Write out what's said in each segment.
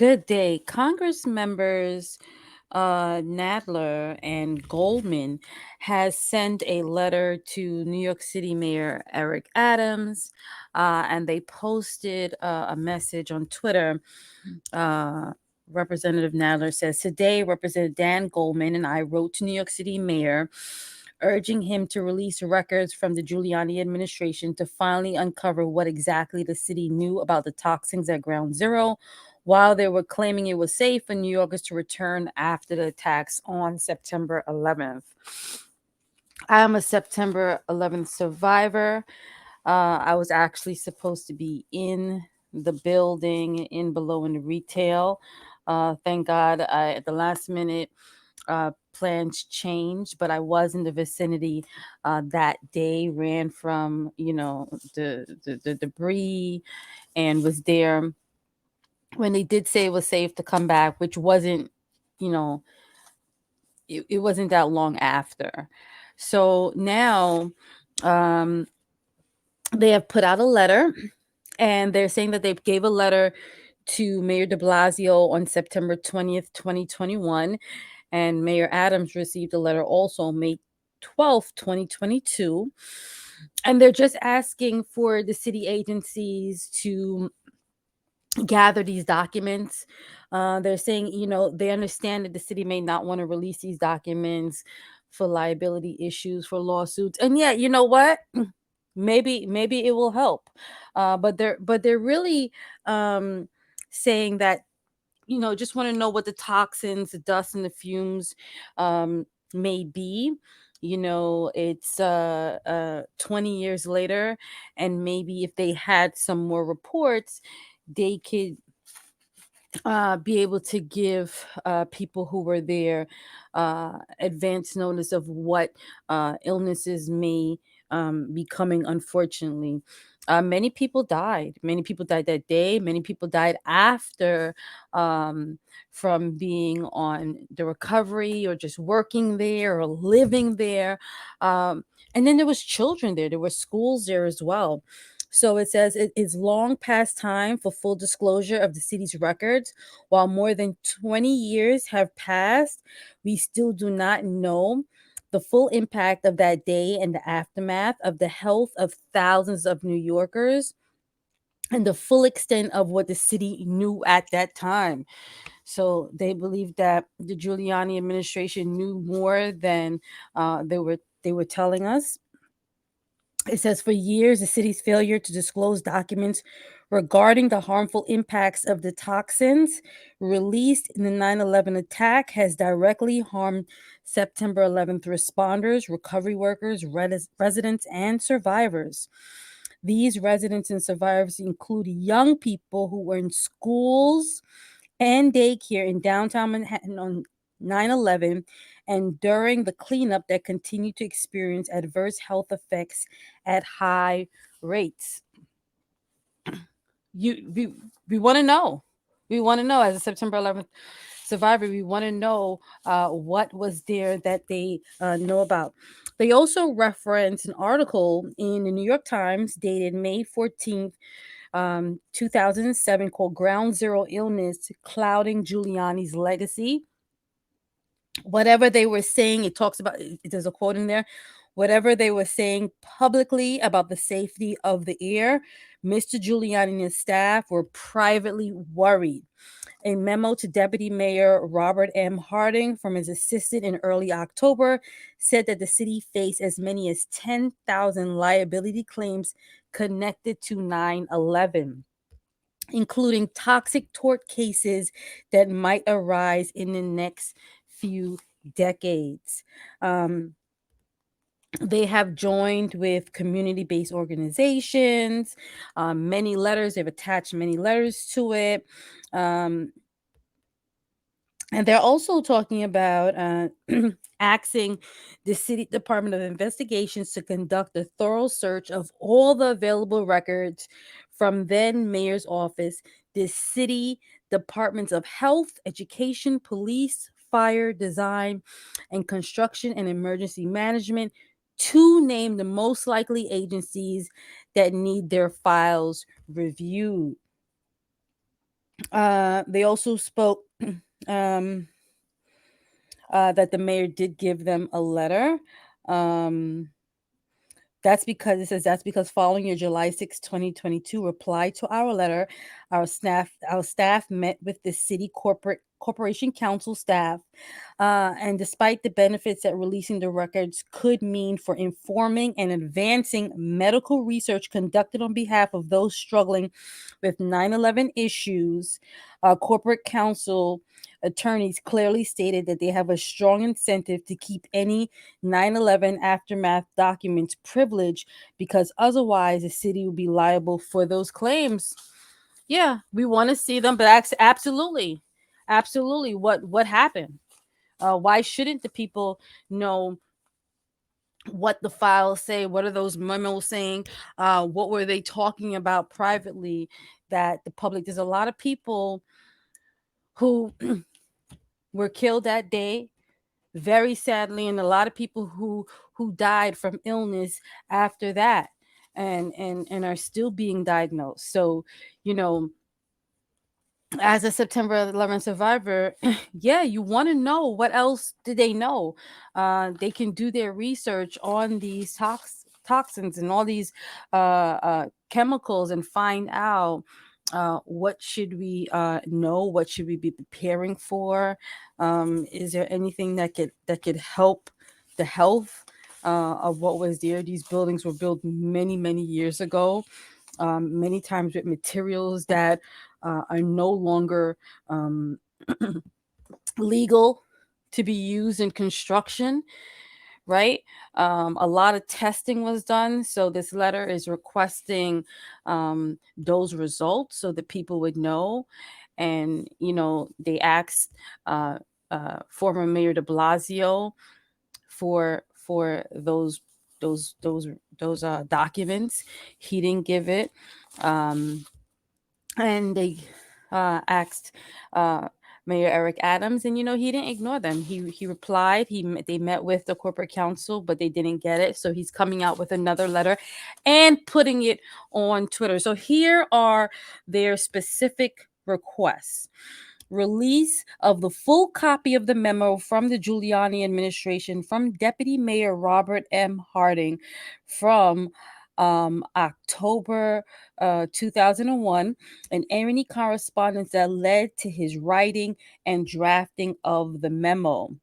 Good day. Congress members Nadler and Goldman has sent a letter to New York City Mayor Eric Adams, and they posted a message on Twitter. Uh, Representative Nadler says, "Today, Representative Dan Goldman and I wrote to New York City Mayor urging him to release records from the Giuliani administration to finally uncover what exactly the city knew about the toxins at Ground Zero while they were claiming it was safe for New Yorkers to return after the attacks on September 11th. I am a September 11th survivor. I was actually supposed to be in the building, in below in the retail. Thank God, at the last minute, plans changed, but I was in the vicinity that day. Ran from the debris, and was there when they did say it was safe to come back, which wasn't, you know, it wasn't that long after. So now, um, they have put out a letter, and they're saying that they gave a letter to Mayor de Blasio on September 20th, 2021. And Mayor Adams received a letter also May 12th, 2022. And they're just asking for the city agencies to gather these documents. They're saying, they understand that the city may not want to release these documents for liability issues, for lawsuits. And yeah, you know what? Maybe it will help. But they're really um, saying that, just want to know what the toxins, the dust, and the fumes may be. It's 20 years later, and maybe if they had some more reports, they could be able to give people who were there advance notice of what illnesses may be coming, unfortunately. Many people died. Many people died that day. Many people died after, from being on the recovery or just working there or living there. And then there was children there. There were schools there as well. So it says it is long past time for full disclosure of the city's records. While more than 20 years have passed, we still do not know the full impact of that day and the aftermath of the health of thousands of New Yorkers and the full extent of what the city knew at that time. So they believe that the Giuliani administration knew more than they were telling us. It says, for years, the city's failure to disclose documents regarding the harmful impacts of the toxins released in the 9/11 attack has directly harmed September 11th responders, recovery workers, residents, and survivors. These residents and survivors include young people who were in schools and daycare in downtown Manhattan on 9/11 and during the cleanup that continue to experience adverse health effects at high rates. We want to know. We want to know, as a September 11th survivor, we want to know what was there that they know about. They also reference an article in the New York Times dated May 14th, 2007, called Ground Zero Illness Clouding Giuliani's Legacy. Whatever they were saying, it talks about, there's a quote in there, whatever they were saying publicly about the safety of the air, Mr. Giuliani and his staff were privately worried. A memo to Deputy Mayor Robert M. Harding from his assistant in early October said that the city faced as many as 10,000 liability claims connected to 9/11, including toxic tort cases that might arise in the next few decades. They have joined with community-based organizations, many letters, they've attached many letters to it. And they're also talking about asking the City Department of Investigations to conduct a thorough search of all the available records from then Mayor's office, the City Departments of Health, Education, Police, Fire, Design, and Construction and Emergency Management, to name the most likely agencies that need their files reviewed. They also spoke um, that the mayor did give them a letter. Um, that's because following your July 6, 2022 reply to our letter, our staff met with the city corporation council staff, and despite the benefits that releasing the records could mean for informing and advancing medical research conducted on behalf of those struggling with 9/11 issues, corporate counsel attorneys clearly stated that they have a strong incentive to keep any 9/11 aftermath documents privileged because otherwise the city will be liable for those claims. Yeah, we want to see them, but absolutely, absolutely, what happened? Why shouldn't the people know what the files say? What are those memos saying? What were they talking about privately that the public? There's a lot of people who were killed that day, very sadly, and a lot of people who died from illness after that, and are still being diagnosed. So, you know, as a September 11th survivor, yeah, you want to know what else did they know. They can do their research on these toxins and all these chemicals and find out what should we know, what should we be preparing for. Is there anything that could help the health of what was there? These buildings were built many years ago, many times with materials that are no longer um, legal to be used in construction, right? A lot of testing was done. So this letter is requesting those results so that people would know. And, they asked former Mayor de Blasio for those documents. He didn't give it. Um, and they asked uh, Mayor Eric Adams, and he didn't ignore them. He replied. They met with the corporate council, but they didn't get it. So he's coming out with another letter and putting it on Twitter. So here are their specific requests: release of the full copy of the memo from the Giuliani administration from Deputy Mayor Robert M. Harding from October 2001, and any correspondence that led to his writing and drafting of the memo.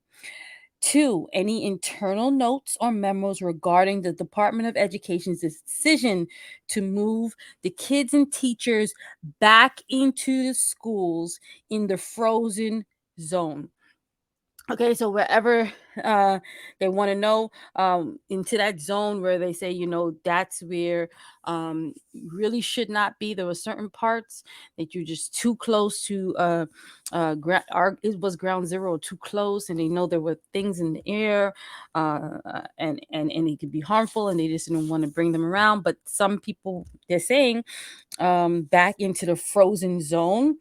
Two, any internal notes or memos regarding the Department of Education's decision to move the kids and teachers back into the schools in the frozen zone. Okay, so wherever uh, they want to know, into that zone where they say, that's where really should not be. There were certain parts that you're just too close to. It was ground zero, too close, and they know there were things in the air, and it could be harmful, and they just didn't want to bring them around. But some people, they're saying, back into the frozen zone.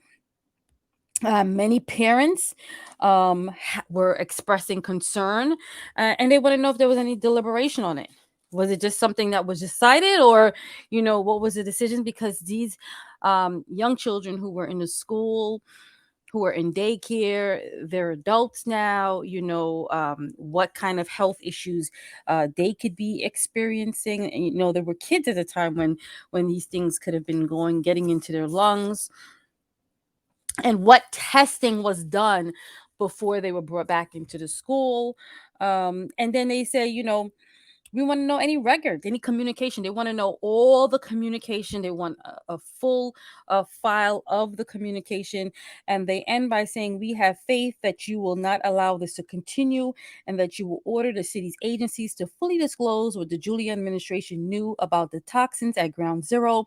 Many parents were expressing concern, and they want to know if there was any deliberation on it. Was it just something that was decided, or what was the decision? Because these young children who were in the school, who are in daycare, they're adults now. What kind of health issues they could be experiencing. And, there were kids at the time when these things could have been getting into their lungs, and what testing was done before they were brought back into the school. And then they say, we want to know any records, any communication. They want to know all the communication. They want a full file of the communication. And they end by saying, we have faith that you will not allow this to continue, and that you will order the city's agencies to fully disclose what the Giuliani administration knew about the toxins at Ground Zero.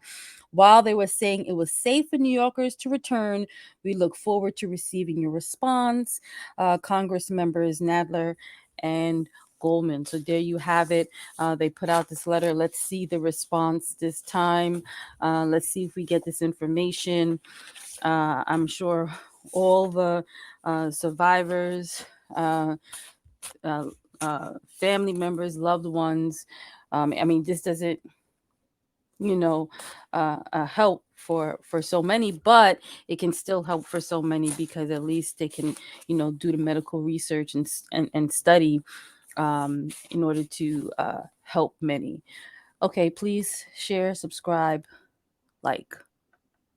While they were saying it was safe for New Yorkers to return, we look forward to receiving your response. Congress members Nadler and Goldman. So there you have it. They put out this letter. Let's see the response this time. Let's see if we get this information. I'm sure all the survivors, uh, uh, family members, loved ones. This doesn't, help for so many, but it can still help for so many because at least they can, do the medical research and study in order to help many. Okay, please share, subscribe, like.